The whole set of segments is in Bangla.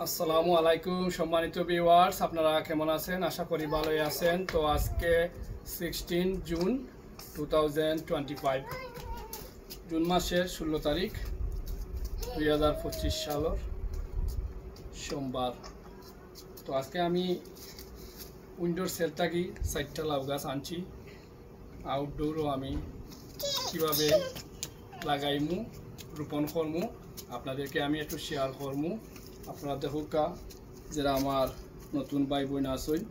আসসালামু আলাইকুম সম্মানিত ভিউয়ার্স, আপনারা কেমন আছেন? আশা করি ভালোই আছেন। তো আজকে 16 জুন 2025, জুন মাসের 16 তারিখ 2025 সালের সোমবার। তো আজকে আমি উইন্ডোর সেল থাকি 4টা লাউ গাছ আনছি। আউটডোরও আমি কীভাবে লাগাইমু রোপণ করমু আপনাদেরকে আমি একটু শেয়ার করমু। আপনারা দেখুকা যারা আমার নতুন ভাই বোন আসেন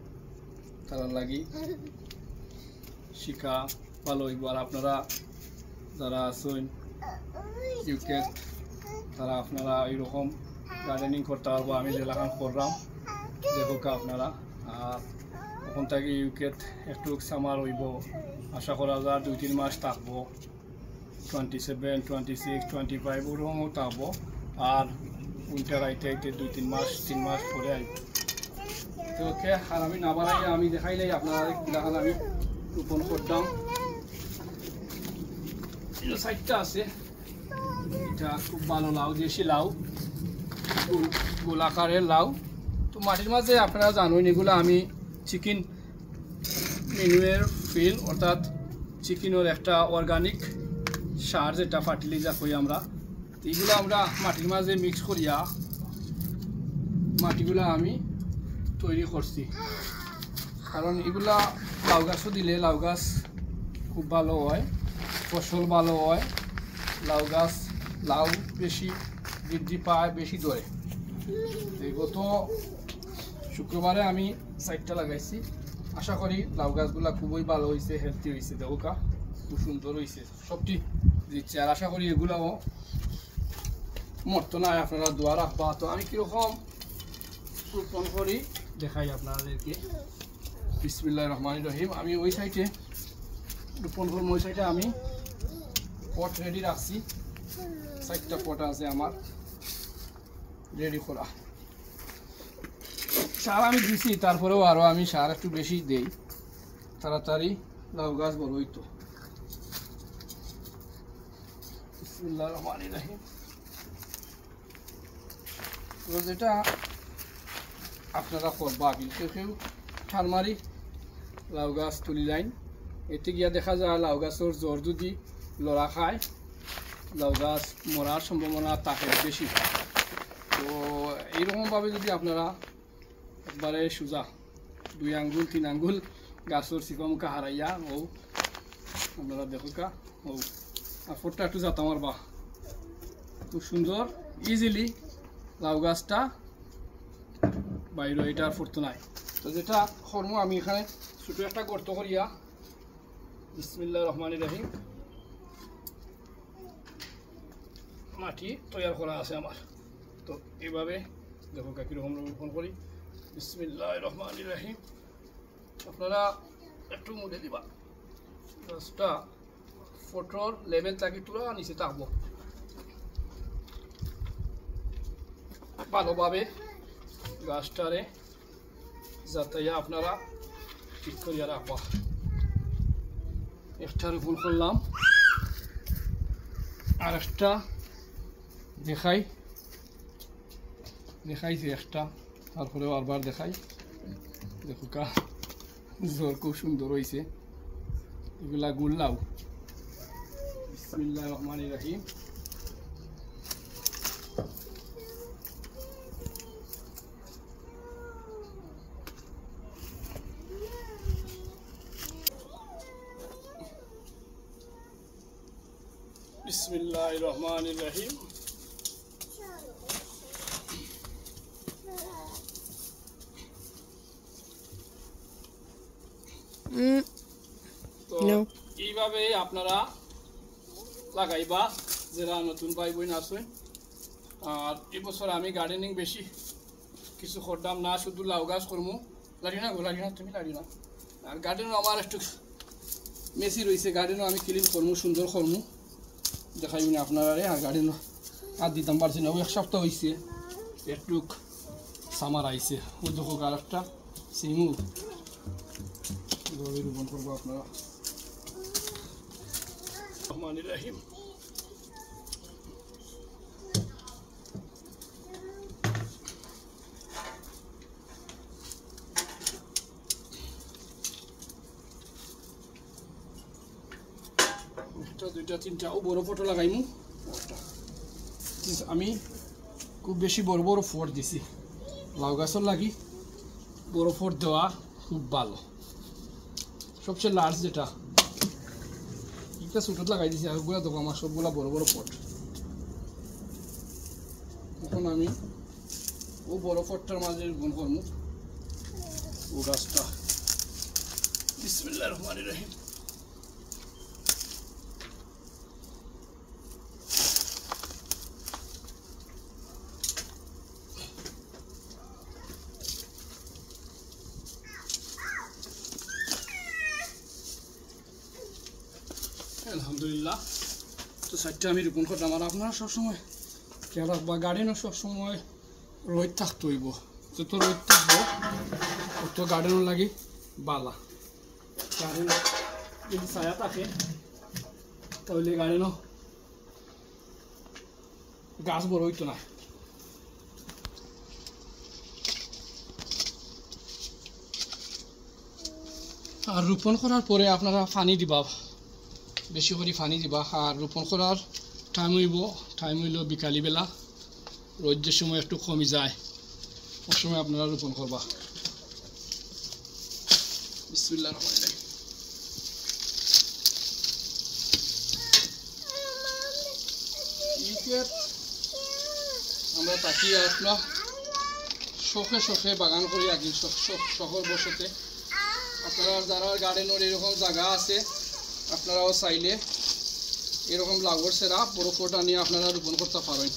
তারা লাগি শিখা ভালো হইব। আর আপনারা যারা আসেন ইউকে তারা আপনারা এইরকম গার্ডেনিং করতে পারবো। আমি যেলাখান করলাম দেখুকা আপনারা। আর ওখান থেকে ইউকে একটু সামার হইব, আশা করা যায় 2-3 মাস থাকবো, 27, 26, 25 ওরকমও থাকবো। আর উইন্টার আইতে আইতে 2-3 মাস 3 মাস পরে আইব। তো ওকে আর আমি না বাড়াই আমি দেখাইলাই আপনারা দেখান আমি রোপণ করতাম। সাইডটা আছে, এটা খুব ভালো লাউ, দেশি লাউ, গোলাকারের লাউ। তো মাটির মাঝে আপনারা জানেন এগুলো আমি চিকেন মেনুয়ের ফিল অর্থাৎ চিকেনের একটা অর্গানিক সার যেটা ফার্টিলাইজার করি আমরা, এইগুলো আমরা মাটির মাঝে মিক্স করিয়া মাটিগুলো আমি তৈরি করছি। কারণ এগুলা লাউ গাছও দিলে লাউ গাছ খুব ভালো হয়, ফসল ভালো হয়, লাউ বেশি বৃদ্ধি পায়, বেশি ধরে। গত শুক্রবারে আমি 4টা লাগাইছি। আশা করি লাউ গাছগুলা খুবই ভালো হয়েছে, হেলদি হয়েছে, দেখোকা খুব সুন্দর হয়েছে, সবটি দিচ্ছে। আর আশা করি এগুলাও মরতো না, আপনারা দোয়া রাখবা। তো আমি কীরকম রোপণ করি দেখাই আপনাদেরকে। বিসমিল্লাহির রহমানির রহিম। আমি ওই সাইডে রোপণ করবো, ওই সাইডে আমি পট রেডি রাখছি, 4টা পট আছে আমার রেডি করা। সার আমি দিছি, তারপরেও আরও আমি সার একটু বেশি দেই, তাড়াতাড়ি লাউ গাছ বড় হইতো। বিসমিল্লাহির রহমানির রহিম। তো যেটা আপনারা করবা কেউ সার মারি লাউ গাছ তুলি লাইন, এতে গিয়া দেখা যায় লাউ গাছের জ্বর যদি লড়া খায় লাউ গাছ মরার সম্ভাবনা থাকে বেশি। তো এইরকমভাবে যদি আপনারা একবারে সোজা 2 আঙ্গুল 3 আঙ্গুল গাছের চিকমকা হারাইয়া ও আপনারা দেখুকা ও আর ফোরটা একটু যাতা মারবা, খুব সুন্দর ইজিলি লাউ গাছটা বাইরে এটা আর ফুটতো নাই। তো যেটা কর্ম আমি এখানে ছোটো একটা গর্ত করিয়া বিসমিল্লাহির রহমানির রহিম মাটি তৈরি করা আছে আমার। তো এইভাবে দেখো কীরকম রোপণ করি। বিসমিল্লাহির রহমানির রহিম। আপনারা একটু মুড়ে দিবা, গাছটা ফটোর লেভেল থাকি তুলা নিচে থাকবো। ভালোভাবে গাছটারে যাতে আপনারা ঠিক করিয়া রাখবা। একটা রোপণ করলাম, আর একটা দেখাইছি একটা, তারপরে বারবার দেখাই। দেখুকা জ্বর খুব সুন্দর হয়েছে, এগুলা গুল লাউ। বিসমিল্লাহির রহমানির রহিম। বিসমিল্লাহির রহমানির রহিম। তো এইভাবে আপনারা লাগাইবা যারা নতুন ভাই বোন আসেন। আর এবছর আমি গার্ডেনিং বেশি কিছু করতাম না, শুধু লাউ গাছ করবো। লাড়ি না তুমি লাড়ি না। আর গার্ডেনও আমার একটু মেসি রয়েছে, গার্ডেনও আমি ক্লিন করবো, সুন্দর করবো, দেখাইবি না আপনারা। আর গার্ডেনও আর দিতাম পারছি না, 1 সপ্তাহ হয়েছে একটু সামার আইছে। ওই দেখো আর একটা সিমু রোপণ করবো আপনারা। রহমানির রহিম। দুইটা তিনটা ও বড় ফটো লাগাইমু আমি খুব বেশি বড় বড় ফট দিছি লাউ গাছের লাগি বড় ফট দেওয়া খুব ভালো সবচেয়ে লার্জ যেটা একটা ছোট লাগাই দিছি আর ওগুলা দেবো আমার সবগুলা বড় বড় ফট এখন আমি ও বড় ফটটার মাঝে রোপণ করবো ও গাছটা বিসমিল্লাহির রহমানির রহিম আলহামদুলিল্লাহ তো সাইডটা আমি রোপণ করলাম আর আপনারা সবসময় খেয়াল রাখবা গার্ডেনও সবসময় রোদ থাকতে হইব যত রোদ থাকবো তত গার্ডেনও লাগে বালা গার্ডেন যদি ছায়া থাকে তাহলে গার্ডেনও গাছ বড় হইতো না আর রোপণ করার পরে আপনারা পানি দিবা বেশি করে পানি দিবা আর রোপণ করার টাইম হইল বিকালি বেলা রোদের সময় একটু কমে যায় ওই সময় আপনারা রোপণ করবা বিসমিল্লাহির রহমানির রহিম আমরা তাকিয়ে আসলাম শখে শখে বাগান করি আগে শহর বসতে আপনারা যারা গার্ডেনের এরকম জায়গা আছে আপনারাও চাইলে এরকম লাউয়ের সেরা বড় ফোটা নিয়ে আপনারা রোপণ করতে পারেন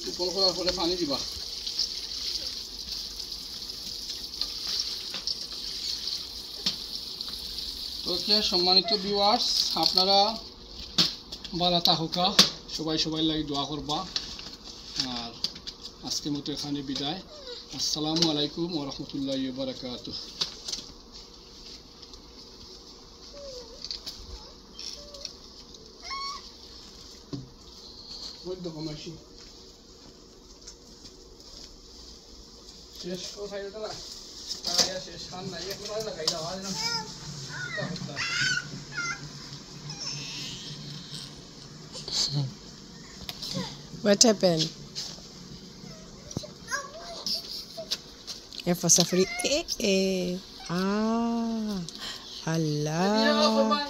রোপণ করার পরে পানি দিবা ওকে সম্মানিত ভিউয়ার্স আপনারা ভালো থাকুকা সবাই লাগি দোয়া করবা আর আজকের মতো এখানে বিদায় আসসালামু আলাইকুম ওয়া রাহমাতুল্লাহি ওয়া বারাকাতুহু মধ্যে কমাইছি শেষ কোথায় ওটা শেষ খান নাই এখন লাগাই দাও আজ না What happened? F for safari. Ah. Allah.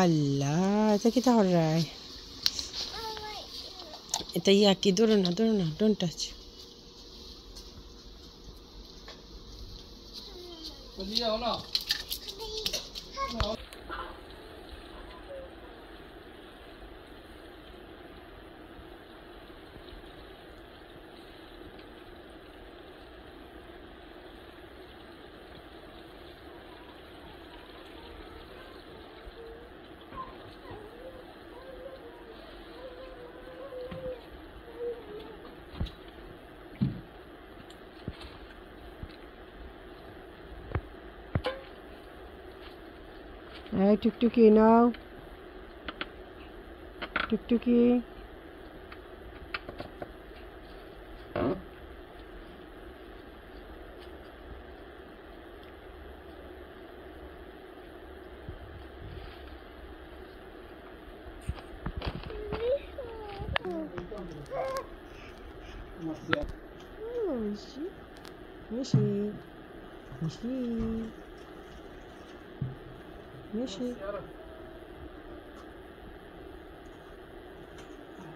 Allah. Ito kita horay. Ito yaki. Duro na. Don't touch. Hey, Tuk-Tuki now. Tuk-Tuki.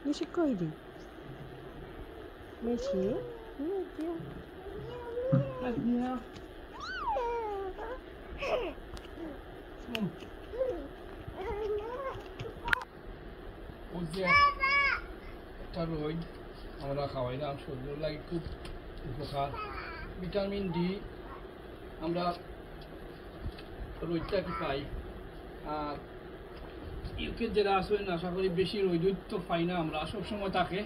Mishi koydu. Mishi. Ne diyor? Ya. ওই যে একটা রোদ আমরা খাওয়াইলাম শরীরের লাগে খুব উপকার ভিটামিন ডি আমরা রোদটা কি পাই আর ইউকে যারা আসবেন আশা করি বেশি রোদ তো পাই না আমরা সবসময় থাকে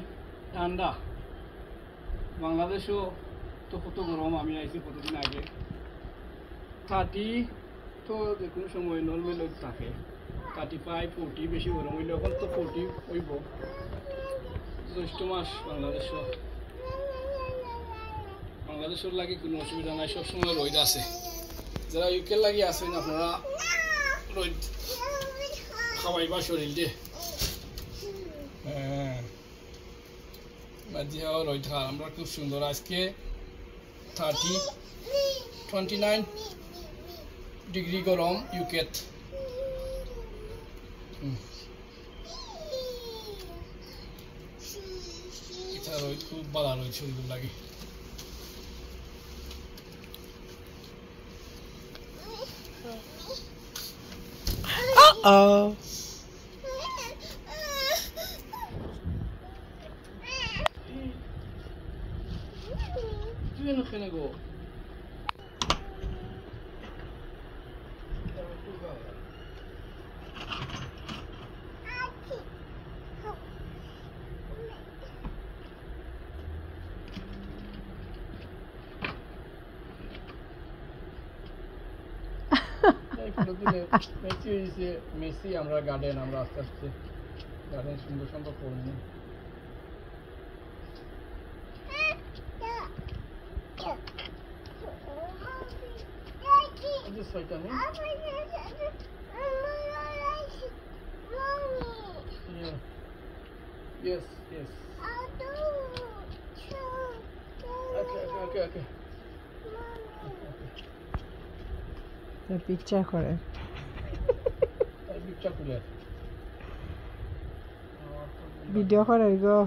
ঠান্ডা বাংলাদেশও তো কত গরম আমি আইছি কতদিন আগে 30 তো যে কোনো সময় নর্মাল থাকে 35 40 বেশি গরম হইলে এখন তো 40 হইব জ্যৈষ্ঠ মাস বাংলাদেশের লাগে কোনো অসুবিধা নাই সবসময় রোদ আছে যারা ইউকে লাগি আছেন আপনারা রোদ খাওয়াইবা শরীর দিয়ে বাজিয়াও রোদ খা আমরা খুব সুন্দর আজকে 29 ডিগ্রি গরম ইউকেট এটা রোদ খুব ভালো রোদ শরীর লাগে Uh-oh. You're not gonna go. Messi আমরা গার্ডেন আমরা আস্তে আস্তে গার্ডেন সুন্দর সুন্দর করবো Yes, yes. Okay. The picture করে ভিডিও করে গো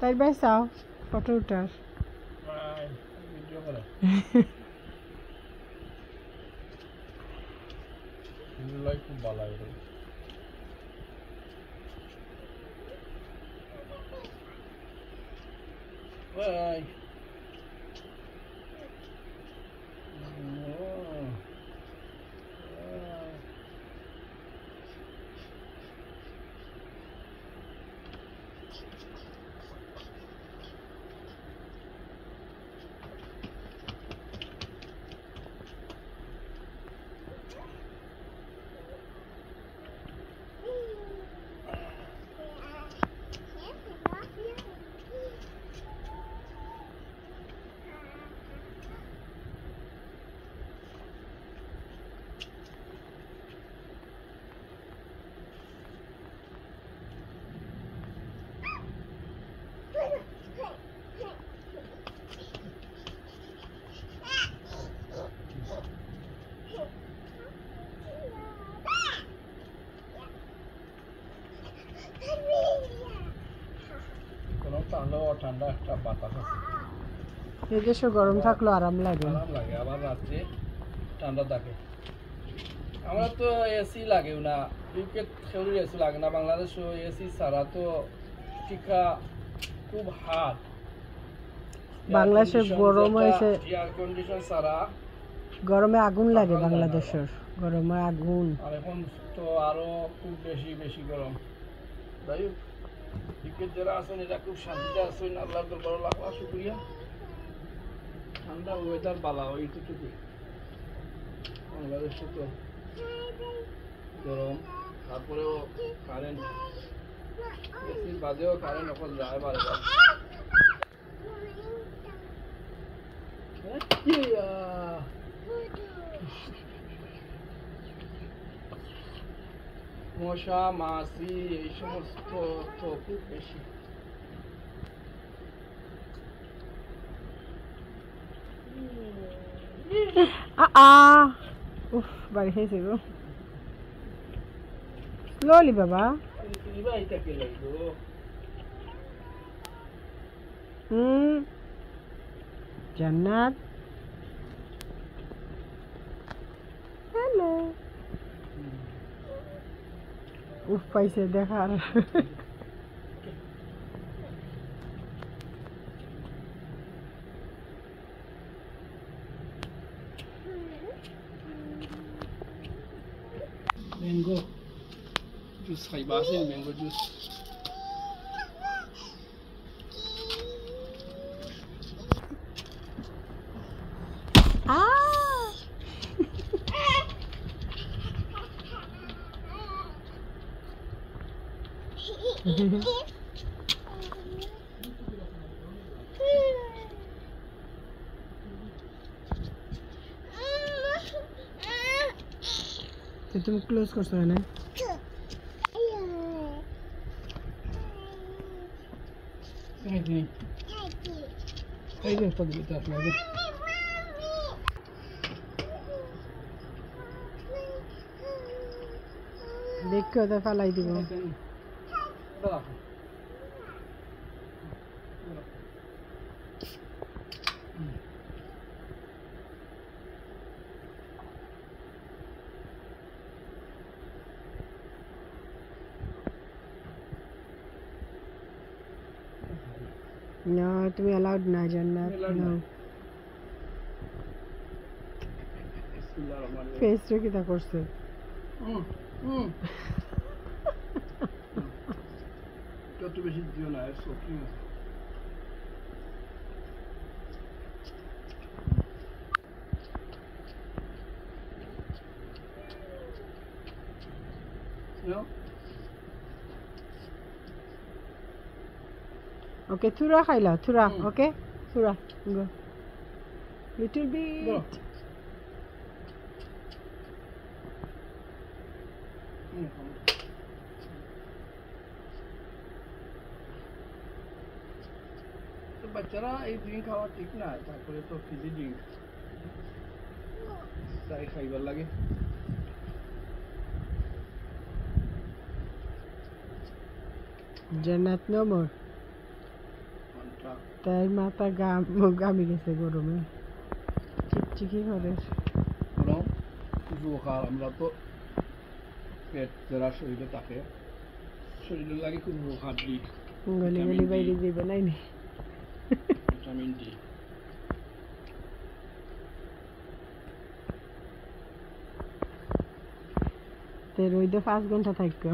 তাই ভাই চাও ফটো উঠার ভিডিও করে খুব ভালো লাগে Bye. ঠান্ডা একটা বাতাস আছে এদেশে গরম থাকলো আরাম লাগে আবার রাত্রে ঠান্ডা থাকে আমরা তো এসি লাগেও না ইউকে শরীর এসি লাগে না বাংলাদেশ এসি ছাড়া তো টিকা খুব হার্ড বাংলাদেশে গরম হয়েছে এয়ার কন্ডিশন ছাড়া গরমে আগুন লাগে বাংলাদেশের গরমে আগুন আর এখন তো আরো খুব বেশি গরম তাই ইউকে যারা আছেন এটা খুব শান্তিতে আছেন আল্লাহর দরবারে লাখ লাখ শুকরিয়া ঠান্ডা ওয়েদার ভালো এইটুকু বাংলাদেশে তো গরম তারপরেও কারেন্ট এসির বাদেও কারেন্ট এখন যায় বারবার মশা মাছি এই সমস্ত তো খুব বেশি উফ বাড়ি হয়েছে গো স্লোলি বাবা জান্নাত হ্যালো উফ পাইছে দেখার mango juice খাইবা আছে mango juice তো তুমি ক্লোজ করছো না এই যে পদ্ধতিটা আসলে দেখো তো ফালাই দিব No, তুমি allowed না জান্নাত no ফেস রেখে তা করছে যত বেশি দিও না সত্যি Okay, thura khaila, thura, okay? Thura, go. Little bit. Go. তো বাচ্চারা এই ড্রিঙ্ক খাওয়া ঠিক না তারপরে তো ফিজি ড্রিঙ্ক তাই খাইবার লাগে জান্নাত no more. তাই মাথা গামি গেছে গরমে চিকচিকি করে আমরা তো পেট যারা শরীরে থাকে শরীরের লাগে খুব রোখার দিক গলি গলি বাইরে যাবে নাই নি ভিটামিন ডি তে রইদে 5 ঘন্টা থাকো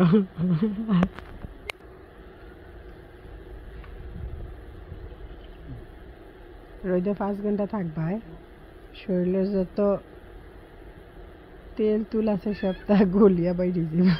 রইদে 5 ঘন্টা থাকবা শরীরের যত তেল তুল আছে সব তা গলিয়া বাইরে যাবে